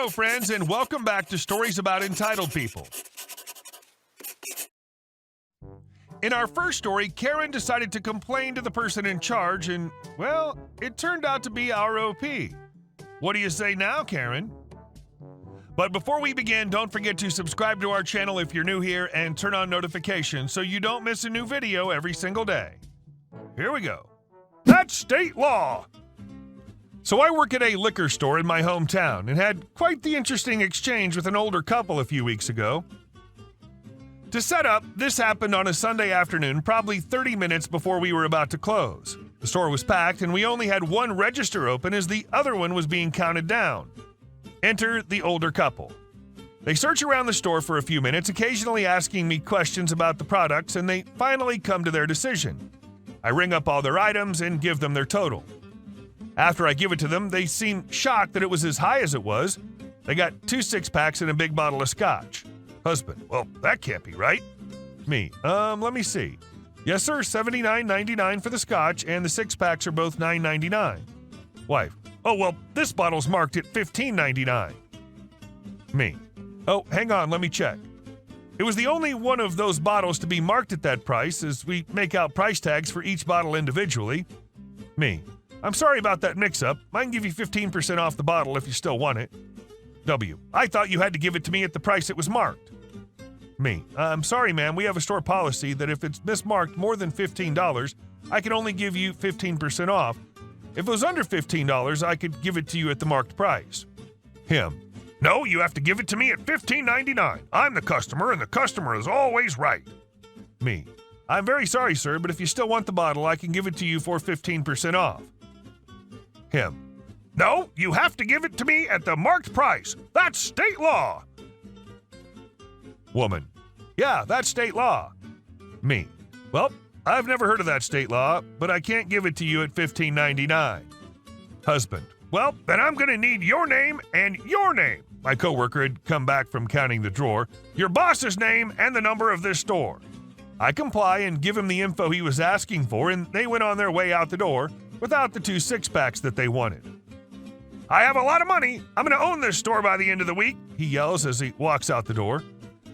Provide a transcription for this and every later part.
Hello, friends, and welcome back to Stories About Entitled People. In our first story, Karen decided to complain to the person in charge, and, well, it turned out to be our OP. What do you say now, Karen? But before we begin, don't forget to subscribe to our channel if you're new here and turn on notifications so you don't miss a new video every single day. Here we go. That's state law! So I work at a liquor store in my hometown and had quite the interesting exchange with an older couple a few weeks ago. To set up, this happened on a Sunday afternoon, probably 30 minutes before we were about to close. The store was packed and we only had one register open as the other one was being counted down. Enter the older couple. They search around the store for a few minutes, occasionally asking me questions about the products, and they finally come to their decision. I ring up all their items and give them their total. After I give it to them, they seem shocked that it was as high as it was. They got 2 6-packs and a big bottle of scotch. Husband, well, that can't be right. Me, let me see. Yes, sir, $79.99 for the scotch, and the 6-packs are both $9.99. Wife, oh, well, this bottle's marked at $15.99. Me, oh, hang on, let me check. It was the only one of those bottles to be marked at that price, as we make out price tags for each bottle individually. Me, I'm sorry about that mix-up. I can give you 15% off the bottle if you still want it. W, I thought you had to give it to me at the price it was marked. Me, I'm sorry, ma'am. We have a store policy that if it's mismarked more than $15, I can only give you 15% off. If it was under $15, I could give it to you at the marked price. Him, no, you have to give it to me at $15.99. I'm the customer, and the customer is always right. Me, I'm very sorry, sir, but if you still want the bottle, I can give it to you for 15% off. Him, no, you have to give it to me at the marked price. That's state law. Woman, yeah, that's state law. Me, well, I've never heard of that state law, but I can't give it to you at $15.99. Husband, well, then I'm going to need your name and your name. My coworker had come back from counting the drawer, your boss's name and the number of this store. I comply and give him the info he was asking for, and they went on their way out the door without the 2 6-packs that they wanted. I have a lot of money. I'm going to own this store by the end of the week, he yells as he walks out the door.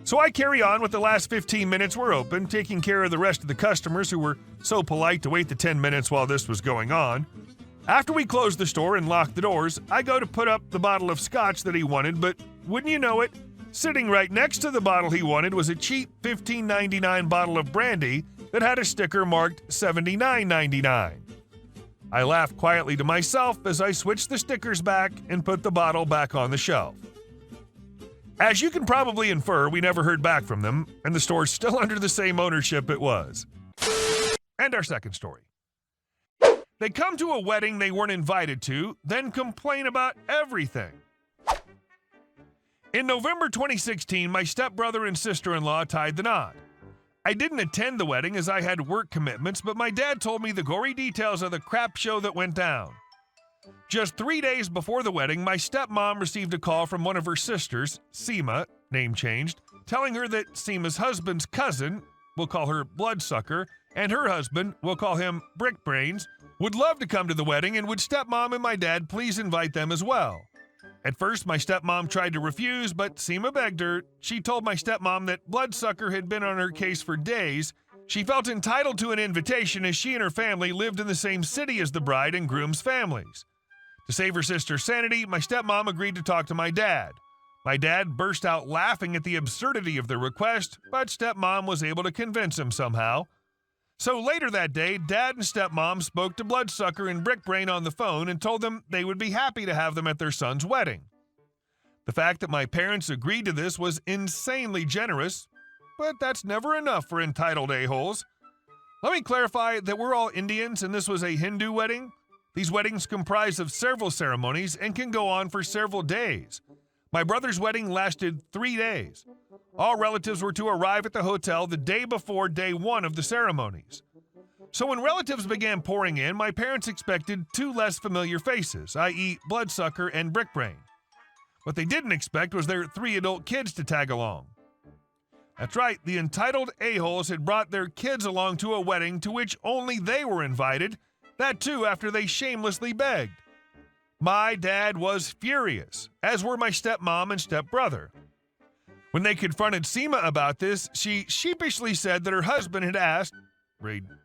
So I carry on with the last 15 minutes we're open, taking care of the rest of the customers who were so polite to wait the 10 minutes while this was going on. After we close the store and lock the doors, I go to put up the bottle of scotch that he wanted, but wouldn't you know it, sitting right next to the bottle he wanted was a cheap $15.99 bottle of brandy that had a sticker marked $79.99. I laughed quietly to myself as I switched the stickers back and put the bottle back on the shelf. As you can probably infer, we never heard back from them, and the store's still under the same ownership it was. And our second story. They come to a wedding they weren't invited to, then complain about everything. In November 2016, my stepbrother and sister-in-law tied the knot. I didn't attend the wedding as I had work commitments, but my dad told me the gory details of the crap show that went down. Just 3 days before the wedding, my stepmom received a call from one of her sisters, Seema, name changed, telling her that Seema's husband's cousin, we'll call her Bloodsucker, and her husband, we'll call him Brickbrains, would love to come to the wedding and would stepmom and my dad please invite them as well. At first, my stepmom tried to refuse, but Seema begged her. She told my stepmom that Bloodsucker had been on her case for days. She felt entitled to an invitation as she and her family lived in the same city as the bride and groom's families. To save her sister's sanity, my stepmom agreed to talk to my dad. My dad burst out laughing at the absurdity of the request, but stepmom was able to convince him somehow. So later that day, Dad and stepmom spoke to Bloodsucker and Brickbrain on the phone and told them they would be happy to have them at their son's wedding. The fact that my parents agreed to this was insanely generous, but that's never enough for entitled a-holes. Let me clarify that we're all Indians and this was a Hindu wedding. These weddings comprise of several ceremonies and can go on for several days. My brother's wedding lasted 3 days. All relatives were to arrive at the hotel the day before day one of the ceremonies. So when relatives began pouring in, my parents expected 2 less familiar faces, i.e. Bloodsucker and Brickbrain. What they didn't expect was their 3 adult kids to tag along. That's right, the entitled a-holes had brought their kids along to a wedding to which only they were invited, that too after they shamelessly begged. My dad was furious, as were my stepmom and stepbrother. When they confronted Seema about this, she sheepishly said that her husband had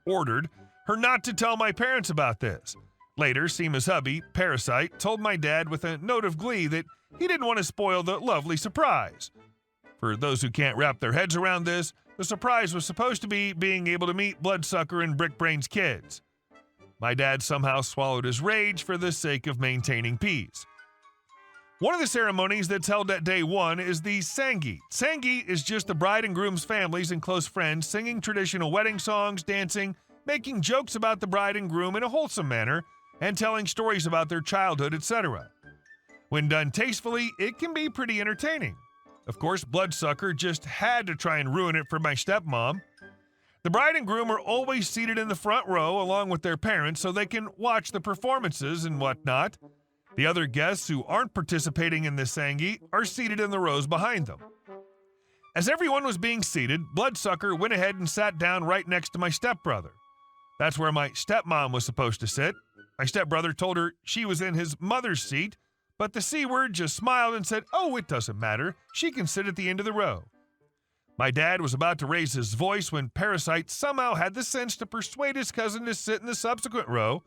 ordered her not to tell my parents about this. Later, Seema's hubby, Parasite, told my dad with a note of glee that he didn't want to spoil the lovely surprise. For those who can't wrap their heads around this, the surprise was supposed to be being able to meet Bloodsucker and Brickbrain's kids. My dad somehow swallowed his rage for the sake of maintaining peace. One of the ceremonies that's held at day one is the Sangeet. Sangeet is just the bride and groom's families and close friends singing traditional wedding songs, dancing, making jokes about the bride and groom in a wholesome manner, and telling stories about their childhood, etc. When done tastefully, it can be pretty entertaining. Of course, Bloodsucker just had to try and ruin it for my stepmom. The bride and groom are always seated in the front row along with their parents so they can watch the performances and whatnot. The other guests who aren't participating in this Sangeet are seated in the rows behind them. As everyone was being seated, Bloodsucker went ahead and sat down right next to my stepbrother. That's where my stepmom was supposed to sit. My stepbrother told her she was in his mother's seat, but the C-word just smiled and said, "Oh, it doesn't matter. She can sit at the end of the row." My dad was about to raise his voice when Parasite somehow had the sense to persuade his cousin to sit in the subsequent row.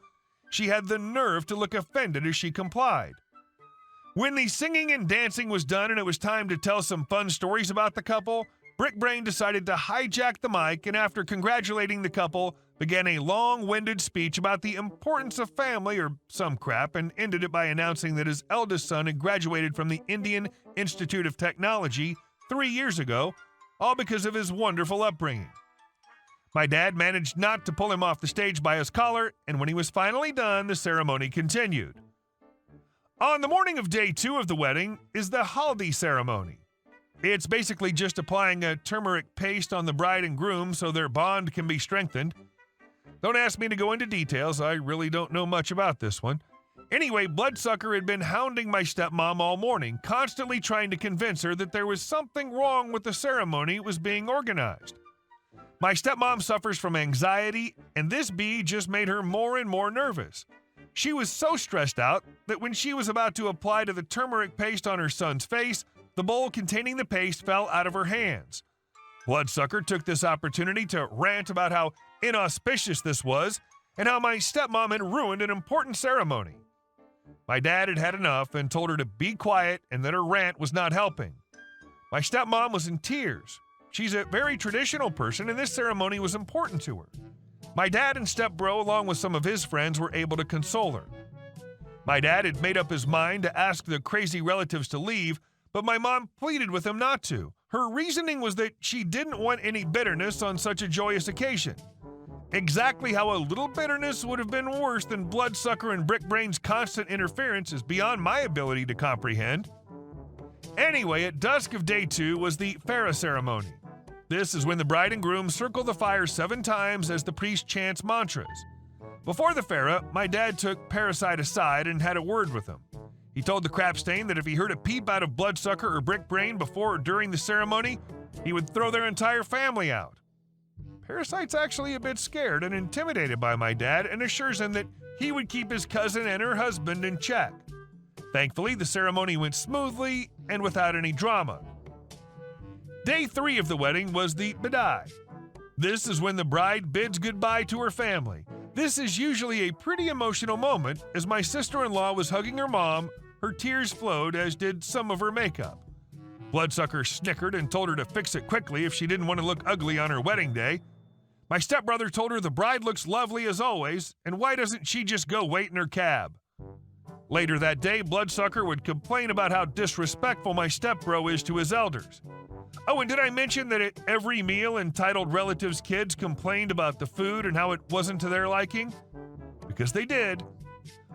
She had the nerve to look offended as she complied. When the singing and dancing was done and it was time to tell some fun stories about the couple, Brickbrain decided to hijack the mic and after congratulating the couple, began a long-winded speech about the importance of family or some crap and ended it by announcing that his eldest son had graduated from the Indian Institute of Technology 3 years ago, all because of his wonderful upbringing. My dad managed not to pull him off the stage by his collar, and when he was finally done, the ceremony continued. On the morning of day 2 of the wedding is the haldi ceremony. It's basically just applying a turmeric paste on the bride and groom so their bond can be strengthened. Don't ask me to go into details, I really don't know much about this one. Anyway, Bloodsucker had been hounding my stepmom all morning, constantly trying to convince her that there was something wrong with the ceremony it was being organized. My stepmom suffers from anxiety, and this bee just made her more and more nervous. She was so stressed out that when she was about to apply to the turmeric paste on her son's face, the bowl containing the paste fell out of her hands. Bloodsucker took this opportunity to rant about how inauspicious this was and how my stepmom had ruined an important ceremony. My dad had had enough and told her to be quiet and that her rant was not helping. My stepmom was in tears. She's a very traditional person, and this ceremony was important to her. My dad and stepbro, along with some of his friends, were able to console her. My dad had made up his mind to ask the crazy relatives to leave, but my mom pleaded with him not to. Her reasoning was that she didn't want any bitterness on such a joyous occasion. Exactly how a little bitterness would have been worse than Bloodsucker and Brickbrain's constant interference is beyond my ability to comprehend. Anyway, at dusk of day 2 was the Farah ceremony. This is when the bride and groom circle the fire 7 times as the priest chants mantras. Before the Farah, my dad took Parasite aside and had a word with him. He told the crap stain that if he heard a peep out of Bloodsucker or Brickbrain before or during the ceremony, he would throw their entire family out. Parasite's actually a bit scared and intimidated by my dad and assures him that he would keep his cousin and her husband in check. Thankfully, the ceremony went smoothly and without any drama. Day 3 of the wedding was the Bidai. This is when the bride bids goodbye to her family. This is usually a pretty emotional moment. As my sister-in-law was hugging her mom, her tears flowed, as did some of her makeup. Bloodsucker snickered and told her to fix it quickly if she didn't want to look ugly on her wedding day. My stepbrother told her the bride looks lovely as always, and why doesn't she just go wait in her cab? Later that day, Bloodsucker would complain about how disrespectful my stepbro is to his elders. Oh, and did I mention that at every meal, entitled relatives' kids complained about the food and how it wasn't to their liking? Because they did.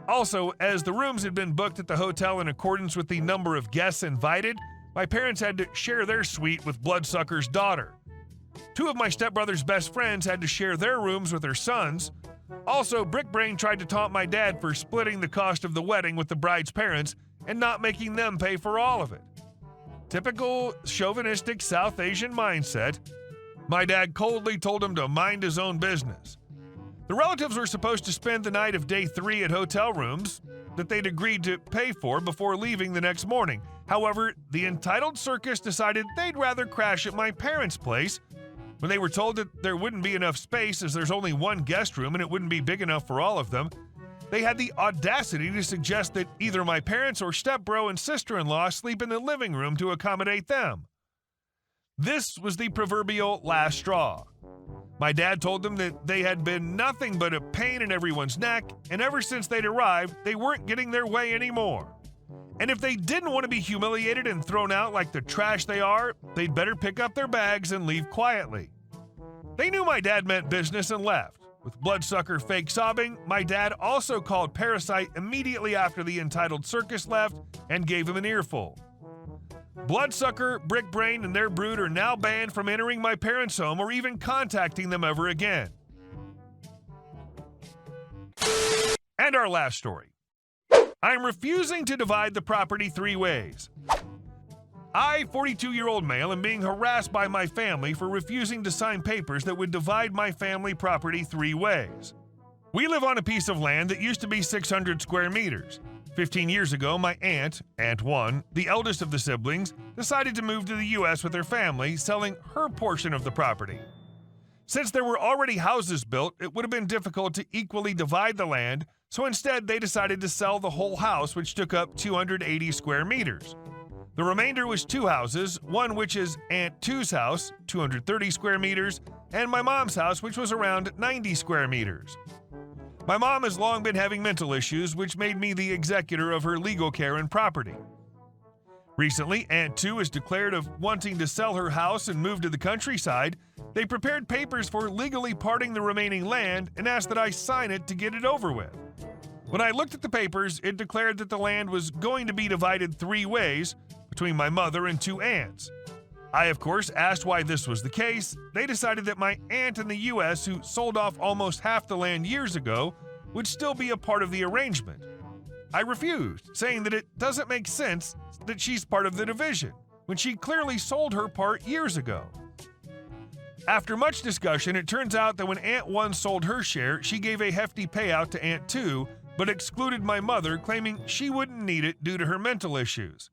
Also, as the rooms had been booked at the hotel in accordance with the number of guests invited, my parents had to share their suite with Bloodsucker's daughter. 2 of my stepbrother's best friends had to share their rooms with their sons. Also, Brickbrain tried to taunt my dad for splitting the cost of the wedding with the bride's parents and not making them pay for all of it. Typical chauvinistic South Asian mindset. My dad coldly told him to mind his own business. The relatives were supposed to spend the night of day 3 at hotel rooms that they'd agreed to pay for before leaving the next morning. However, the entitled circus decided they'd rather crash at my parents' place. When they were told that there wouldn't be enough space as there's only one guest room and it wouldn't be big enough for all of them, they had the audacity to suggest that either my parents or stepbro and sister-in-law sleep in the living room to accommodate them. This was the proverbial last straw. My dad told them that they had been nothing but a pain in everyone's neck, and ever since they'd arrived, they weren't getting their way anymore. And if they didn't want to be humiliated and thrown out like the trash they are, they'd better pick up their bags and leave quietly. They knew my dad meant business and left. With bloodsucker fake sobbing, my dad also called Parasite immediately after the entitled circus left and gave him an earful. Bloodsucker, Brickbrain, and their brood are now banned from entering my parents' home or even contacting them ever again. And our last story. I'm refusing to divide the property 3 ways. I, 42-year-old male, am being harassed by my family for refusing to sign papers that would divide my family property 3 ways. We live on a piece of land that used to be 600 square meters. 15 years ago, my aunt, Aunt 1, the eldest of the siblings, decided to move to the U.S. with her family, selling her portion of the property. Since there were already houses built, it would have been difficult to equally divide the land, so instead they decided to sell the whole house, which took up 280 square meters. The remainder was 2 houses, one which is Aunt 2's house, 230 square meters, and my mom's house, which was around 90 square meters. My mom has long been having mental issues, which made me the executor of her legal care and property. Recently, Aunt 2 is declared of wanting to sell her house and move to the countryside. They prepared papers for legally parting the remaining land and asked that I sign it to get it over with. When I looked at the papers, it declared that the land was going to be divided 3 ways between my mother and 2 aunts. I, of course, asked why this was the case. They decided that my aunt in the U.S., who sold off almost half the land years ago, would still be a part of the arrangement. I refused, saying that it doesn't make sense that she's part of the division, when she clearly sold her part years ago. After much discussion, it turns out that when Aunt 1 sold her share, she gave a hefty payout to Aunt 2, but excluded my mother, claiming she wouldn't need it due to her mental issues.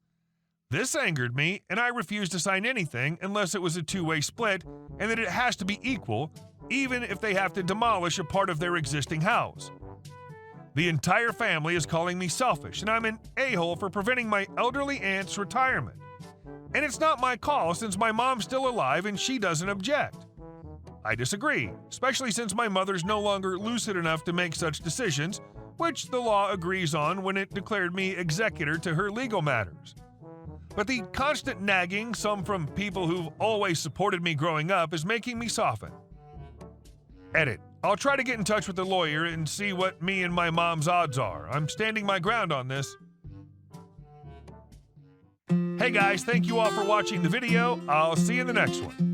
This angered me, and I refused to sign anything unless it was a 2-way split and that it has to be equal, even if they have to demolish a part of their existing house. The entire family is calling me selfish, and I'm an a-hole for preventing my elderly aunt's retirement. And it's not my call since my mom's still alive and she doesn't object. I disagree, especially since my mother's no longer lucid enough to make such decisions, which the law agrees on when it declared me executor to her legal matters. But the constant nagging, some from people who've always supported me growing up, is making me soften. Edit. I'll try to get in touch with the lawyer and see what me and my mom's odds are. I'm standing my ground on this. Hey guys, thank you all for watching the video. I'll see you in the next one.